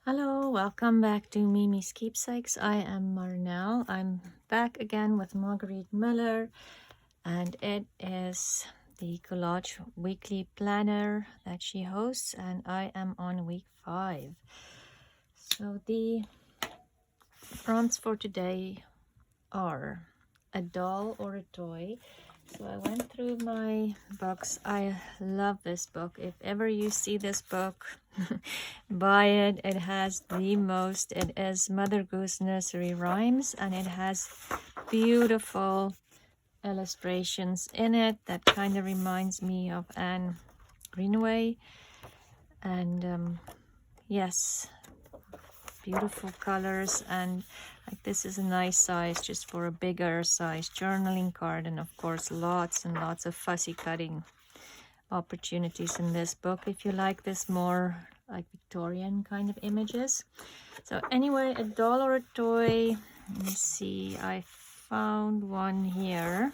Hello, welcome back to Miemie's Keepsakes. I am Marnell. I'm back again with Marguerite Miller, and it is the Collage weekly planner that she hosts, and I am on week 5. So the prompts for today are a doll or a toy. So I went through my books. I love this book. If ever you see this book, buy it. It has the most. It is Mother Goose Nursery Rhymes, and it has beautiful illustrations in it that kind of reminds me of Anne Greenaway. And yes, beautiful colors, and like this is a nice size just for a bigger size journaling card, and of course lots and lots of fussy cutting opportunities in this book if you like this more like Victorian kind of images. So anyway, a doll or a toy, let me see, I found one here.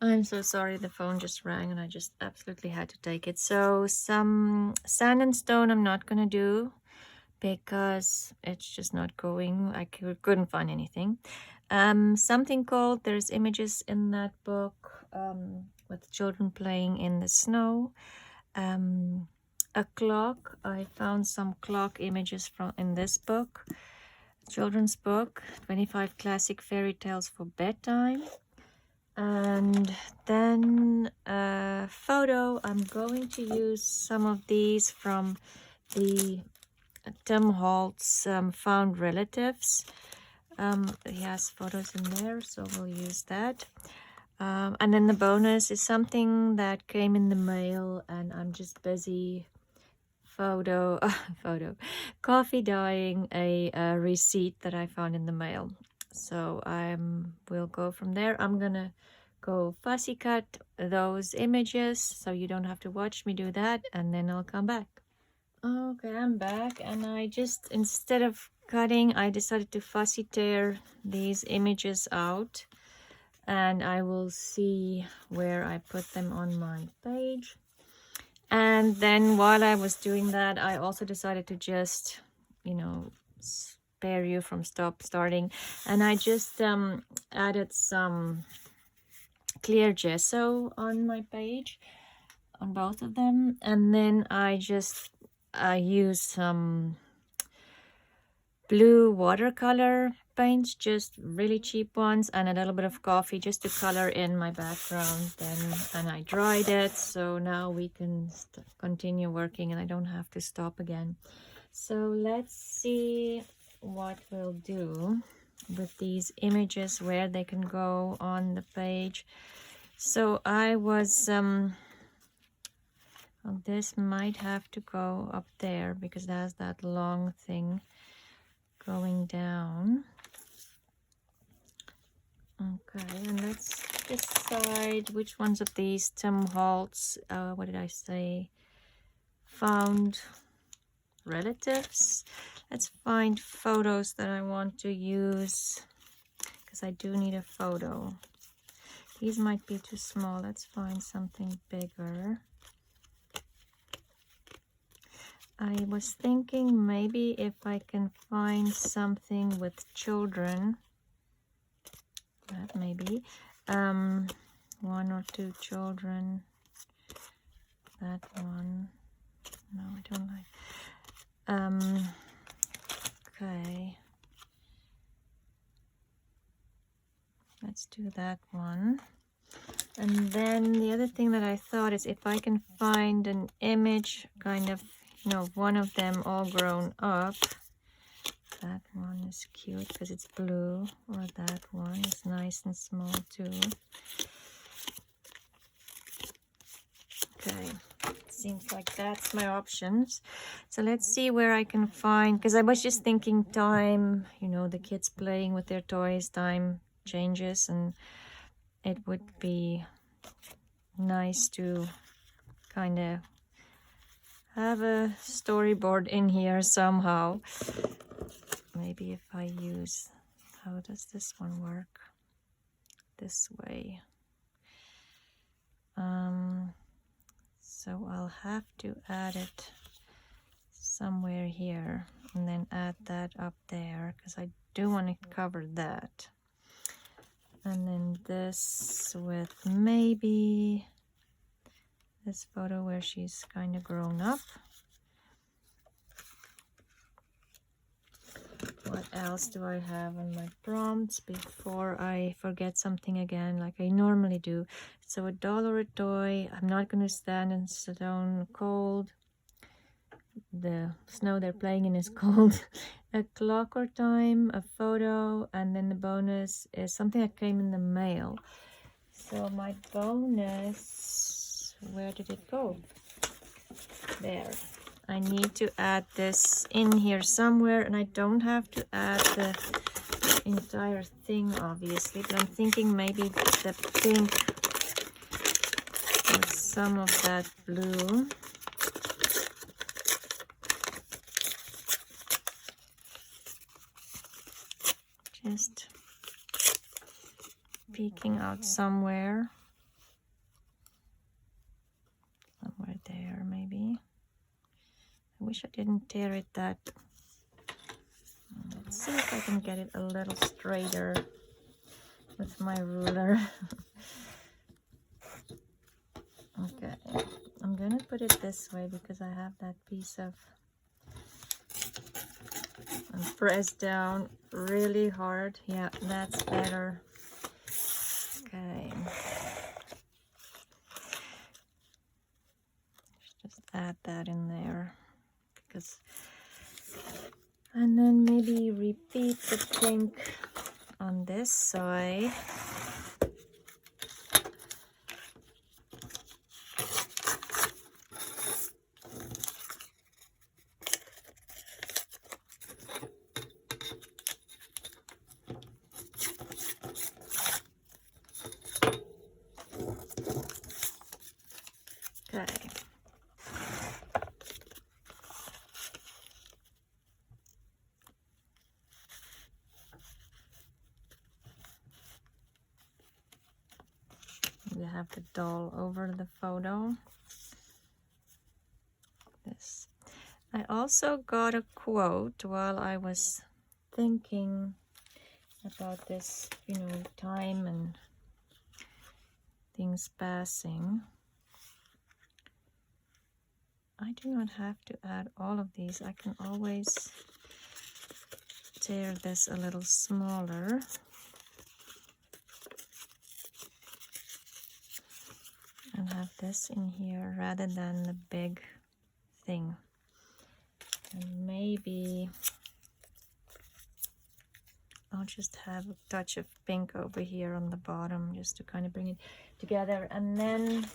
I'm so sorry, the phone just rang and I just absolutely had to take it. So some sand and stone I'm not gonna do because it's just not going. I couldn't find anything. Something called, there's images in that book with children playing in the snow. A clock, I found some clock images from in this book, children's book, 25 classic fairy tales for bedtime. And then a photo, I'm going to use some of these from the Tim Holtz Found Relatives. He has photos in there, so we'll use that. And then the bonus is something that came in the mail, and I'm just busy coffee dyeing a receipt that I found in the mail. So we'll go from there. I'm gonna go fussy cut those images so you don't have to watch me do that, and then I'll come back. Okay, I'm back, and I just, instead of cutting, I decided to fussy tear these images out, and I will see where I put them on my page. And then while I was doing that, I also decided to just, spare you from starting, and I just added some clear gesso on my page on both of them, and then I use some blue watercolor paints, just really cheap ones, and a little bit of coffee just to color in my background. And I dried it, so now we can continue working and I don't have to stop again. So let's see what we'll do with these images, where they can go on the page. So I was well, this might have to go up there because it has that long thing going down. Okay, and let's decide which ones of these Tim Holtz, what did I say, Found Relatives. Let's find photos that I want to use, because I do need a photo. These might be too small. Let's find something bigger. I was thinking maybe if I can find something with children, that maybe, 1 or 2 children, that one, no, I don't like, okay, let's do that one. And then the other thing that I thought is if I can find an image, kind of, one of them all grown up. That one is cute because it's blue, or that one is nice and small too. Okay, seems like that's my options. So let's see where I can find, because I was just thinking time, the kids playing with their toys, time changes, and it would be nice to kind of have a storyboard in here somehow. Maybe if I use, how does this one work? This way. So I'll have to add it somewhere here and then add that up there because I do want to cover that. And then this with maybe this photo where she's kind of grown up. What else do I have on my prompts before I forget something again like I normally do? So a doll or a toy. I'm not going to stand in stone cold. The snow they're playing in is cold. A clock or time, a photo, and then the bonus is something that came in the mail. So my bonus, where did it go? There. I need to add this in here somewhere, and I don't have to add the entire thing obviously, but I'm thinking maybe the pink with some of that blue. Just peeking out somewhere there maybe. I wish I didn't tear it that. Let's see if I can get it a little straighter with my ruler. Okay, I'm gonna put it this way because I have that piece of and press down really hard. Yeah, that's better. Okay. Just add that in there. And then maybe repeat the pink on this side. Okay. You have the doll over the photo. This. I also got a quote while I was thinking about this, you know, time and things passing. I do not have to add all of these. I can always tear this a little smaller. And have this in here rather than the big thing. And maybe I'll just have a touch of pink over here on the bottom just to kind of bring it together. And then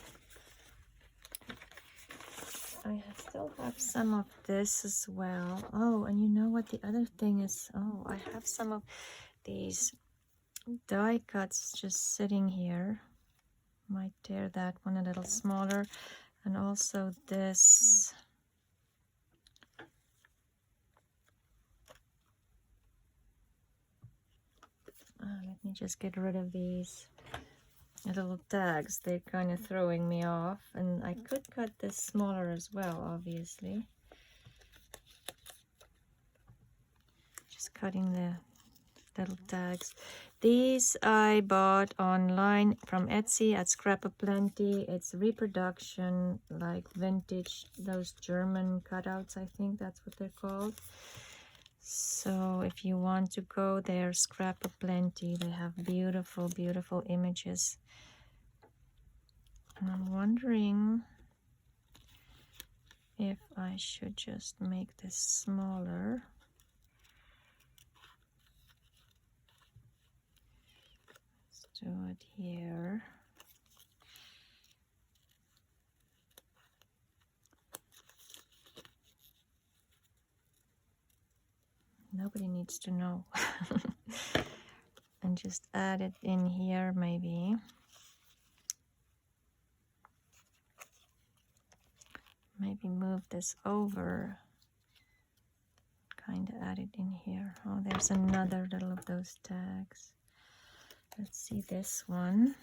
I still have some of this as well. Oh, and you know what the other thing is? Oh, I have some of these die cuts just sitting here. Might tear that one a little smaller. And also this. Let me just get rid of these little tags. They're kind of throwing me off. And I could cut this smaller as well, obviously. Just cutting the little tags. These I bought online from Etsy at Scrap Aplenty. It's reproduction, like vintage, those German cutouts, I think that's what they're called. So if you want to go there, Scrap Aplenty, they have beautiful, beautiful images. And I'm wondering if I should just make this smaller. Let's do it here. Nobody needs to know. And just add it in here maybe. Maybe move this over. Kind of add it in here. Oh, there's another little of those tags. Let's see this one.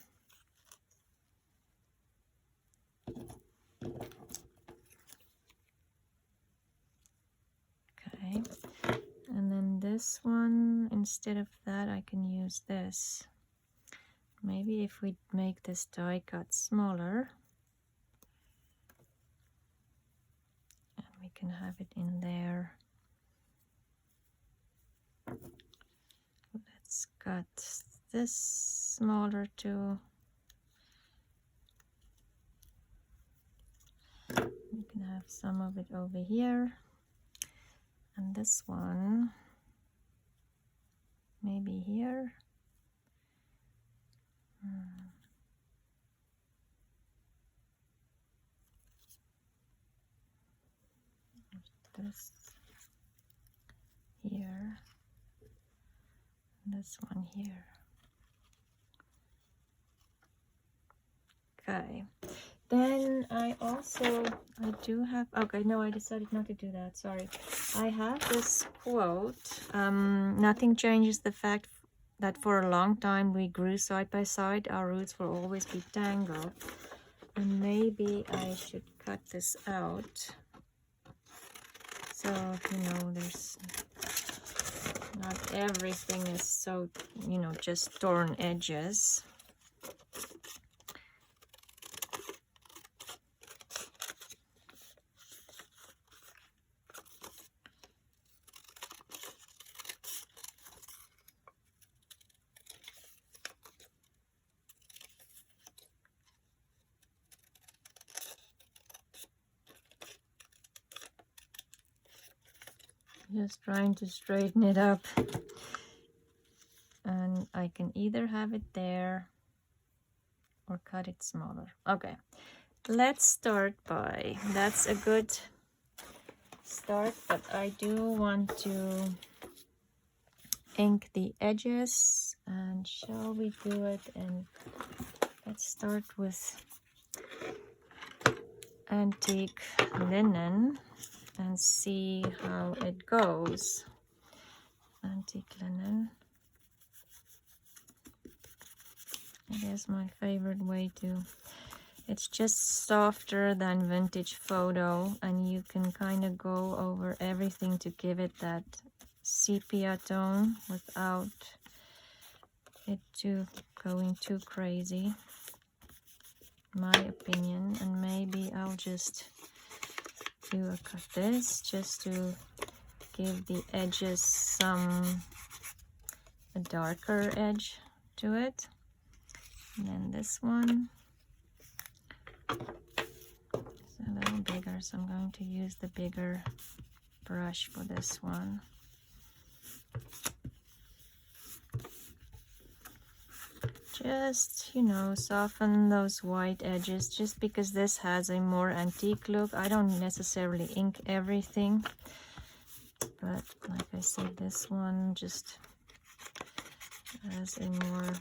this one, instead of that, I can use this. Maybe if we make this die cut smaller, and we can have it in there. Let's cut this smaller too. We can have some of it over here, and this one maybe here. This here, this one here. Okay, then I do have, okay, no, I decided not to do that, sorry. I have this quote, nothing changes the fact that for a long time we grew side by side, our roots will always be tangled. And maybe I should cut this out, so you know, there's not everything is so, you know, just torn edges. Just trying to straighten it up, and I can either have it there or cut it smaller. Okay, let's start by, that's a good start, but I do want to ink the edges. And shall we do it? And let's start with antique linen and see how it goes. Antique linen. It is my favorite way to, it's just softer than vintage photo, and you can kind of go over everything to give it that sepia tone without it going too crazy, my opinion. And maybe I'll just do a cut this just to give the edges a darker edge to it. And then this one is a little bigger, so I'm going to use the bigger brush for this one. Just, you know, soften those white edges, just because this has a more antique look. I don't necessarily ink everything, but like I said, this one just has a more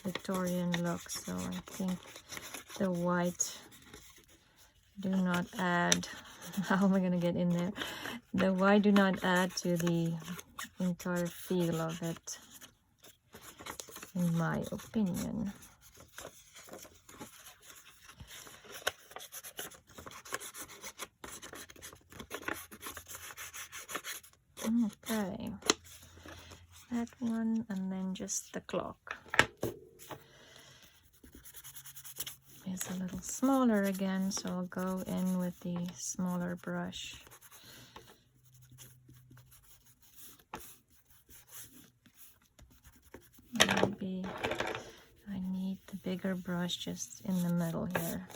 Victorian look, so I think the white do not add, how am I going to get in there? The white do not add to the entire feel of it, in my opinion. Okay, that one, and then just the clock is a little smaller again, so I'll go in with the smaller brush. Maybe I need the bigger brush just in the middle here.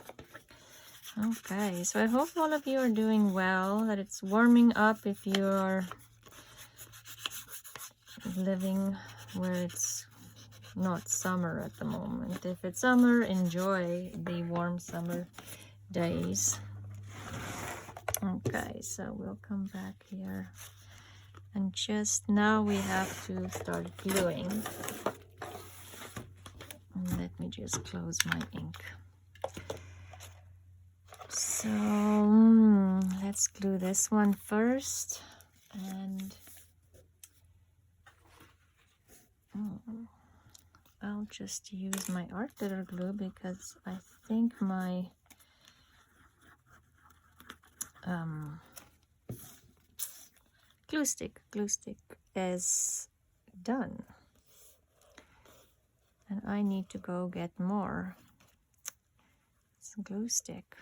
Okay, so I hope all of you are doing well, that it's warming up if you are living where it's not summer at the moment. If it's summer, enjoy the warm summer days. Okay, so we'll come back here, and just now we have to start gluing. And let me just close my ink. So let's glue this one first, and I'll just use my art glitter glue because I think my glue stick is done. And I need to go get more. Some glue stick.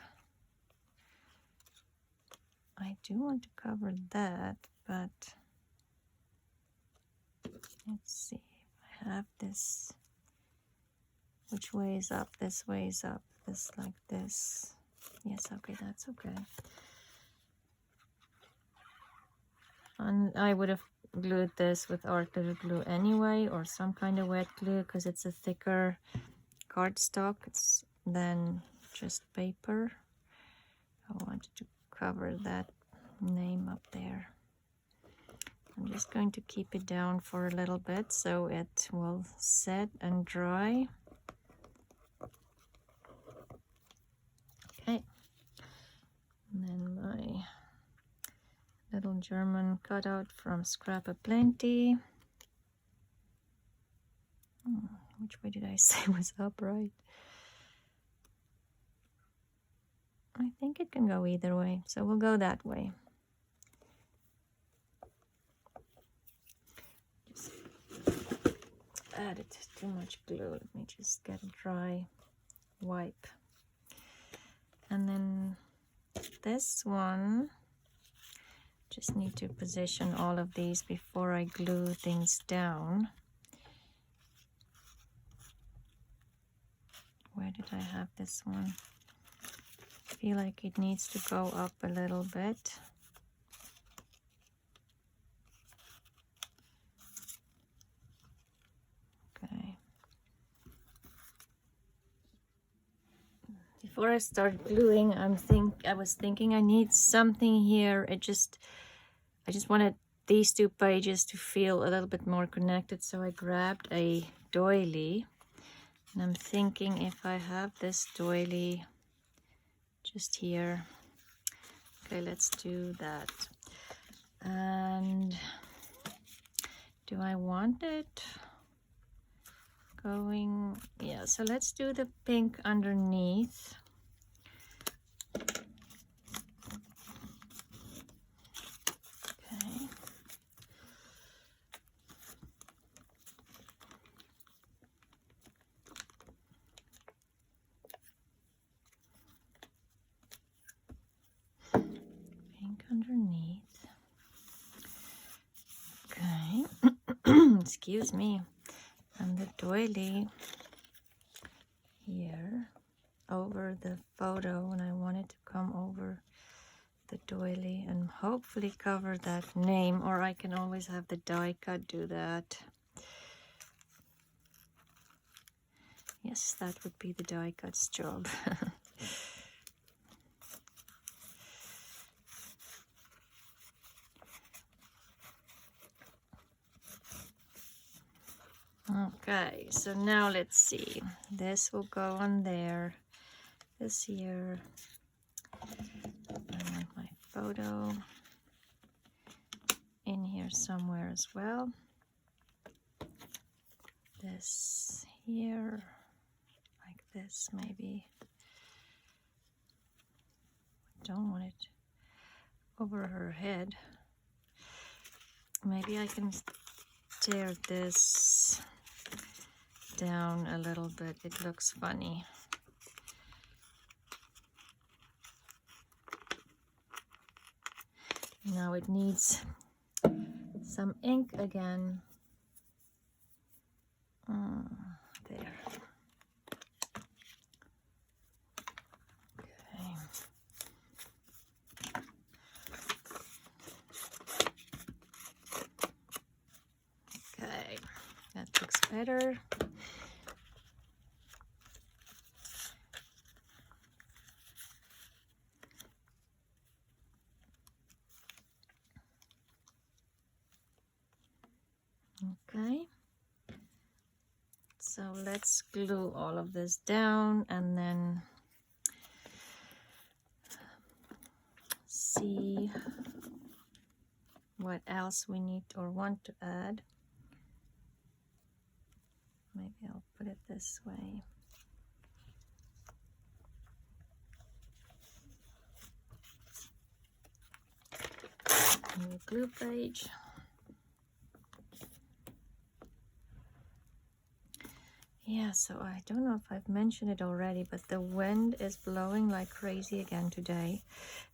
I do want to cover that, but let's see if I have this. Which way is up? This way is up. This like this. Yes, okay, that's okay. And I would have glued this with art glitter glue anyway, or some kind of wet glue, because it's a thicker cardstock than just paper. I wanted to cover that name up there. I'm just going to keep it down for a little bit so it will set and dry. Okay. And then my little German cutout from Scrap Aplenty. Which way did I say was upright? I think it can go either way, so we'll go that way. Just added too much glue. Let me just get a dry wipe. And then this one, just need to position all of these before I glue things down. Where did I have this one? I feel like it needs to go up a little bit. Okay. Before I start gluing, I was thinking I need something here. I just wanted these two pages to feel a little bit more connected, so I grabbed a doily. And I'm thinking if I have this doily just here. Okay, let's do that. And do I want it going? Yeah, so let's do the pink underneath. Okay. Pink underneath. Okay. Excuse me. And the doily here over the photo, and I want it to come over the doily and hopefully cover that name, or I can always have the die cut do that. Yes, that would be the die cut's job. Okay, so now let's see. This will go on there. This here. I want my photo in here somewhere as well. This here, like this maybe. Don't want it over her head. Maybe I can tear this down a little bit. It looks funny. Now it needs some ink again. There. Okay. Okay, that looks better. Okay, so let's glue all of this down and then see what else we need or want to add. Maybe I'll put it this way. New glue page. yeah, so I don't know if I've mentioned it already, but the wind is blowing like crazy again today.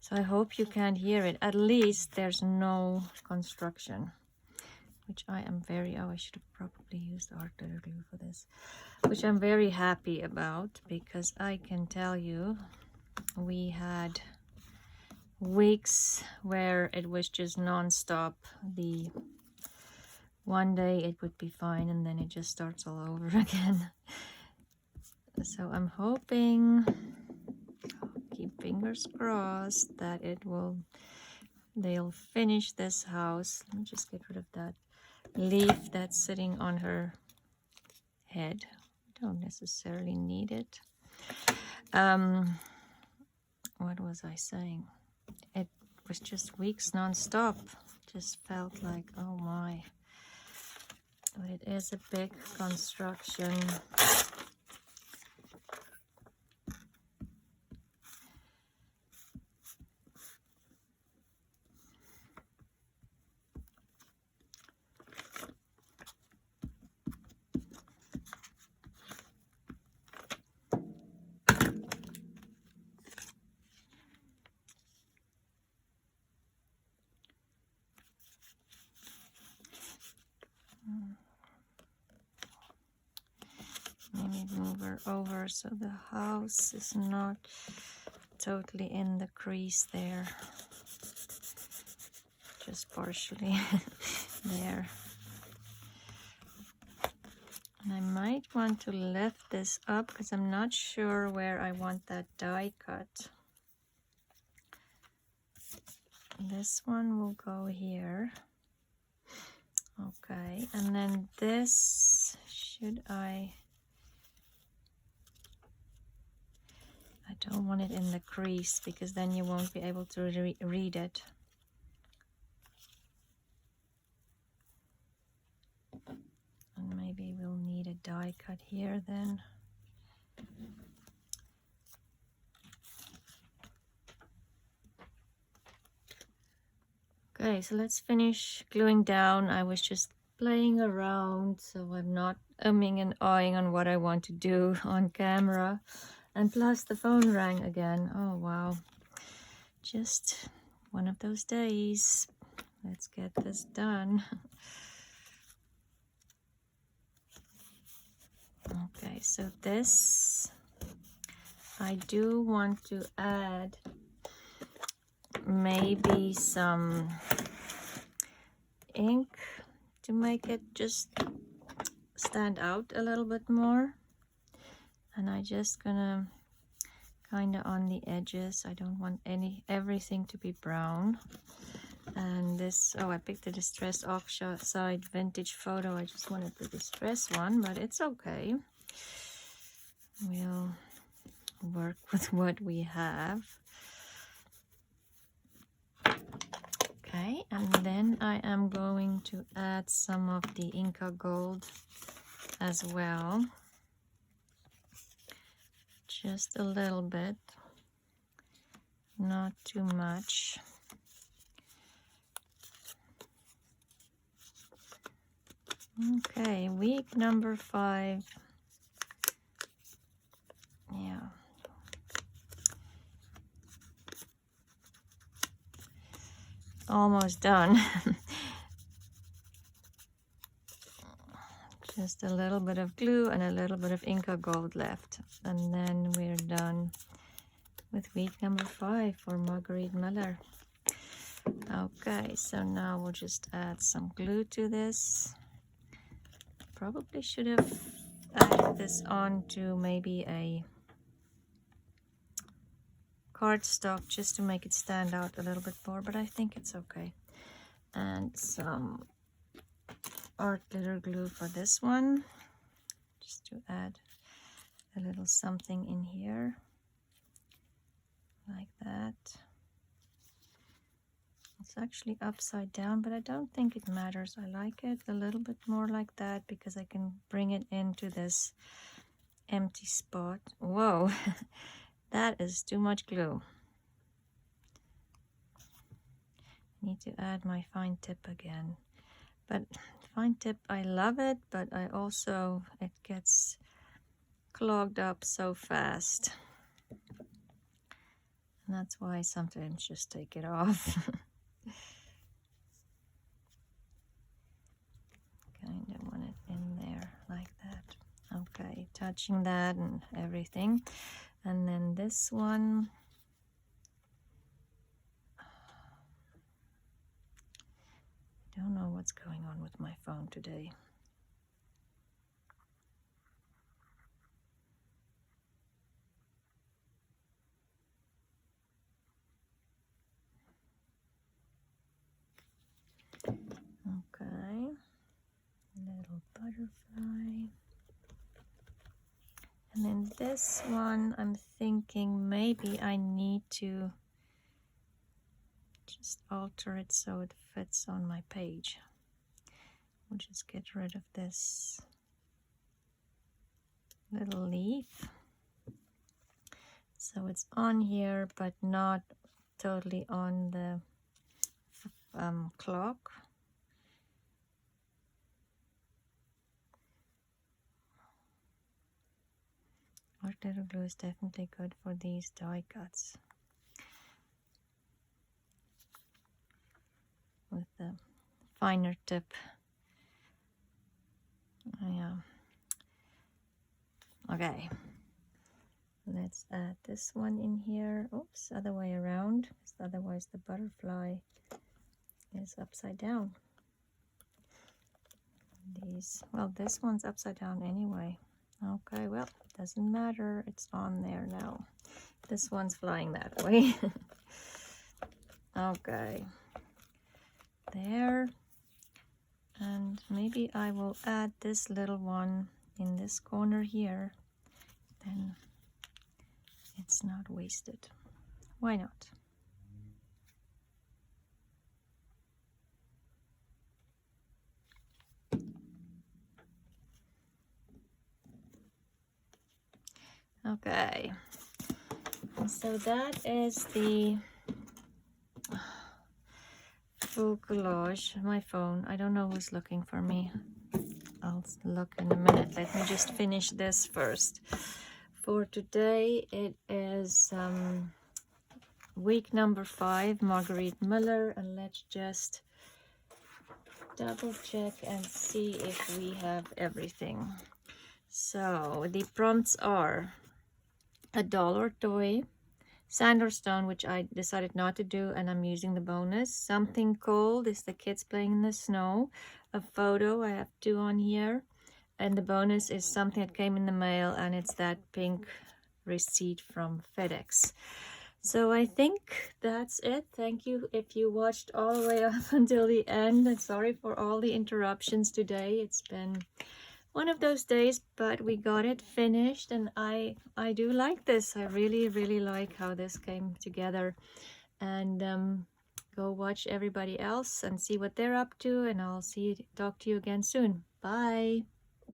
So I hope you can't hear it. At least there's no construction, which I am very, oh, I should have probably used art glitter glue for this, which I'm very happy about, because I can tell you we had weeks where it was just non-stop. The one day it would be fine and then it just starts all over again. So I'm hoping, keep fingers crossed, that they'll finish this house. Let me just get rid of that leaf that's sitting on her head. Don't necessarily need it. What was I saying? It was just weeks non-stop. Just felt like, oh my. But it is a big construction. Let me move her over so the house is not totally in the crease there. Just partially there. And I might want to lift this up because I'm not sure where I want that die cut. This one will go here. Okay, and then this, I don't want it in the crease because then you won't be able to read it. And maybe we'll need a die cut here then. Okay, so let's finish gluing down. I was just playing around, so I'm not umming and ahhing on what I want to do on camera. And plus the phone rang again. Oh wow, just one of those days. Let's get this done. Okay, so this, I do want to add maybe some ink to make it just stand out a little bit more. And I just gonna kind of on the edges. I don't want everything to be brown. And this, oh, I picked the distressed offside vintage photo. I just wanted the distressed one, but it's okay. We'll work with what we have. Okay, and then I am going to add some of the Inca Gold as well. Just a little bit, not too much. Okay, week number 5. Yeah. Almost done. Just a little bit of glue and a little bit of Inca Gold left. And then we're done with week number 5 for Marguerite Miller. Okay, so now we'll just add some glue to this. Probably should have added this onto maybe a cardstock just to make it stand out a little bit more, but I think it's okay. And some art glitter glue for this one, just to add a little something in here like that. It's actually upside down, but I don't think it matters. I like it a little bit more like that because I can bring it into this empty spot. Whoa, that is too much glue. I need to add my fine tip again. But fine tip, I love it, but I also, it gets clogged up so fast. And that's why I sometimes just take it off. Kind of want it in there like that. Okay, touching that and everything. And then this one, I don't know what's going on with my phone today. Okay, little butterfly. And then this one, I'm thinking maybe I need to just alter it so it fits on my page. We'll just get rid of this little leaf. So it's on here, but not totally on the clock. Art glitter glue is definitely good for these die cuts. With the finer tip. Yeah. Okay. Let's add this one in here. Oops, other way around, because otherwise the butterfly is upside down. Well, this one's upside down anyway. Okay, well, doesn't matter. It's on there now. This one's flying that way. Okay. There. And maybe I will add this little one in this corner here. Then it's not wasted. Why not? Okay, so that is the full collage. My phone, I don't know who's looking for me. I'll look in a minute. Let me just finish this first. For today, it is week number 5, Marguerite Miller, and let's just double check and see if we have everything. So the prompts are a dollar toy, sand or stone, which I decided not to do, and I'm using the bonus. Something cold is the kids playing in the snow. A photo, I have 2 on here, and the bonus is something that came in the mail, and it's that pink receipt from FedEx. So I think that's it. Thank you if you watched all the way up until the end, and sorry for all the interruptions today. It's been one of those days, but we got it finished, and I do like this. I really like how this came together. And go watch everybody else and see what they're up to, and I'll talk to you again soon. Bye.